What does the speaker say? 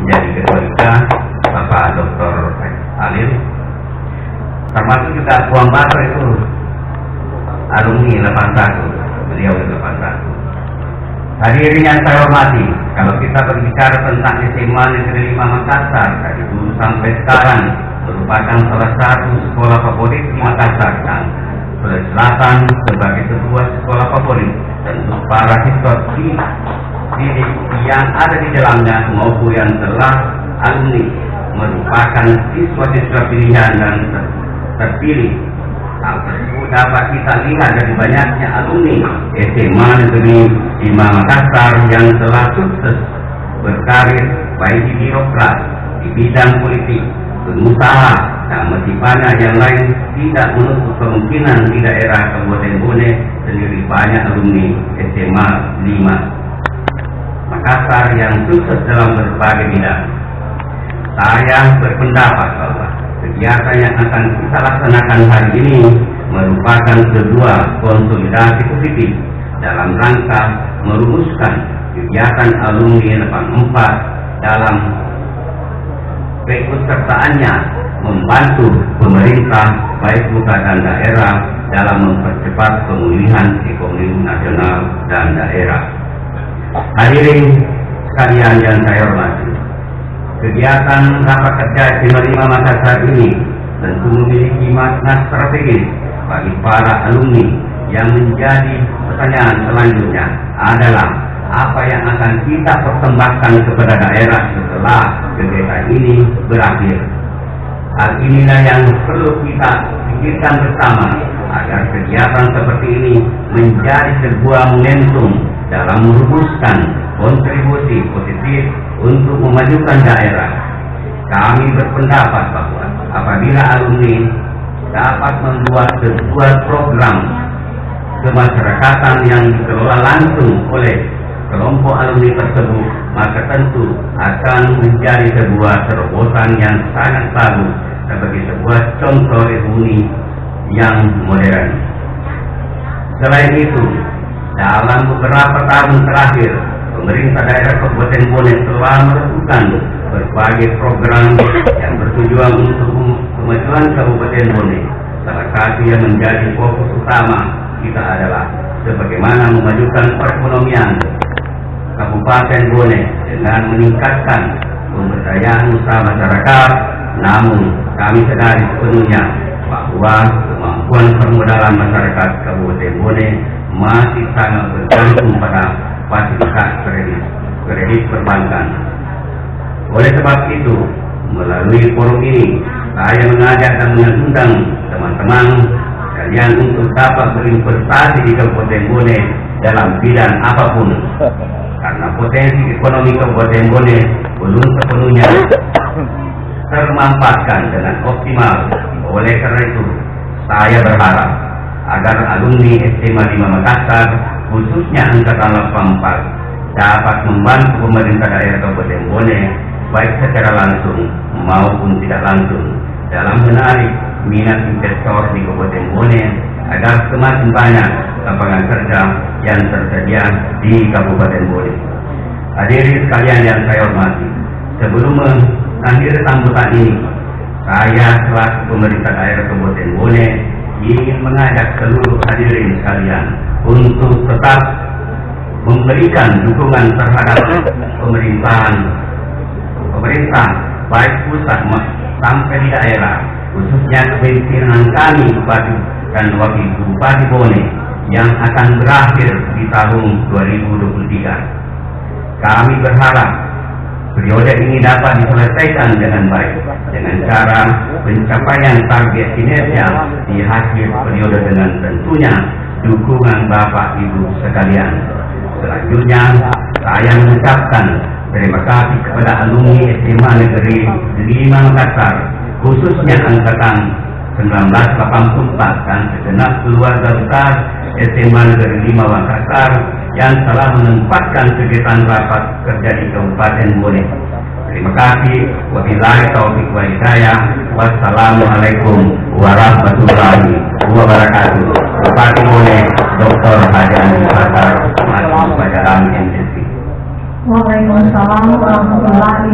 menjadi ketua IKA, Bapak Dr. Alil, termasuk juga Puan Bato itu alumni 81, beliau 81. Hadirin yang saya hormati, kalau kita berbicara tentang SMA Negeri 5 Makassar dari dulu sampai sekarang merupakan salah satu sekolah favorit di Makassar dan Sulawesi Selatan sebagai sebuah sekolah favorit, tentu para siswa didik yang ada di dalamnya maupun yang telah alumni merupakan siswa-siswa pilihan dan terpilih. Hal tersebut dapat kita lihat dari banyaknya alumni SMA Negeri 5 Makassar yang telah sukses berkarir baik di birokrat, di bidang politik, pengusaha, dan masih banyak yang lain. Tidak menutup kemungkinan di daerah Kabupaten Bone sendiri banyak alumni SMA 5 Makassar yang sukses dalam berbagai bidang. Saya berpendapat bahwa kegiatan yang akan kita laksanakan hari ini merupakan sebuah konsolidasi positif dalam rangka merumuskan kegiatan alumni 84 dalam keikutsertaannya membantu pemerintah baik pusat dan daerah dalam mempercepat pemulihan ekonomi nasional dan daerah. Hadirin sekalian yang saya hormati, kegiatan rapat kerja SMA 5 Makassar ini tentu memiliki makna strategis bagi para alumni. Yang menjadi pertanyaan selanjutnya adalah apa yang akan kita persembahkan kepada daerah setelah kegiatan ini berakhir. Hal inilah yang perlu kita pikirkan bersama agar kegiatan seperti ini menjadi sebuah momentum dalam merumuskan kontribusi positif untuk memajukan daerah. Kami berpendapat bahwa apabila alumni dapat membuat sebuah program kemasyarakatan yang dikelola langsung oleh kelompok alumni tersebut, maka tentu akan menjadi sebuah terobosan yang sangat bagus sebagai sebuah contoh ekonomi yang modern. Selain itu, dalam beberapa tahun terakhir, pemerintah daerah Kabupaten Bone telah melakukan berbagai program yang bertujuan untuk kemajuan Kabupaten Bone. Salah satu yang menjadi fokus utama kita adalah sebagaimana memajukan perekonomian Kabupaten Bone dengan meningkatkan pemberdayaan usaha masyarakat. Namun kami sadari sepenuhnya bahwa kemampuan permodalan masyarakat Kabupaten Bone masih sangat bergantung pada fasilitas kredit perbankan. Oleh sebab itu, melalui forum ini, saya mengajak dan mengundang teman-teman sekalian untuk dapat berinvestasi di Kabupaten Bone dalam bidang apapun, karena potensi ekonomi Kabupaten Bone belum sepenuhnya termanfaatkan dengan optimal. Oleh karena itu, saya berharap agar alumni SMA 5 Makassar, khususnya angkatan 84, dapat membantu pemerintah daerah Kabupaten Bone baik secara langsung maupun tidak langsung dalam menarik minat investor di Kabupaten Bone agar semakin banyak lapangan kerja yang tersedia di Kabupaten Bone. Hadirin sekalian yang saya hormati, sebelum mengakhiri sambutan ini, saya selaku pemerintah daerah Kabupaten Bone ingin mengajak seluruh hadirin sekalian untuk tetap memberikan dukungan terhadap pemerintah baik pusat sampai di daerah, khususnya kepemimpinan kami Bupati dan Wakil Bupati Bone yang akan berakhir di tahun 2023. Kami berharap periode ini dapat diselesaikan dengan baik dengan cara pencapaian target kinerja di akhir periode dengan tentunya dukungan Bapak Ibu sekalian. Selanjutnya, saya mengucapkan terima kasih kepada alumni SMA Negeri 5 Makassar, khususnya angkatan 1984 dan segenap keluarga besar SMA Negeri 5 Makassar yang telah menempatkan kegiatan rapat kerja di Kabupaten Bone. Terima kasih. Wabillahi taufiq wal hidayah. Wassalamualaikum warahmatullahi wabarakatuh. Bupati Bone, Dr. Haji Andi Fatar, Maju Pajaran NCC. Waalaikumsalam warahmatullahi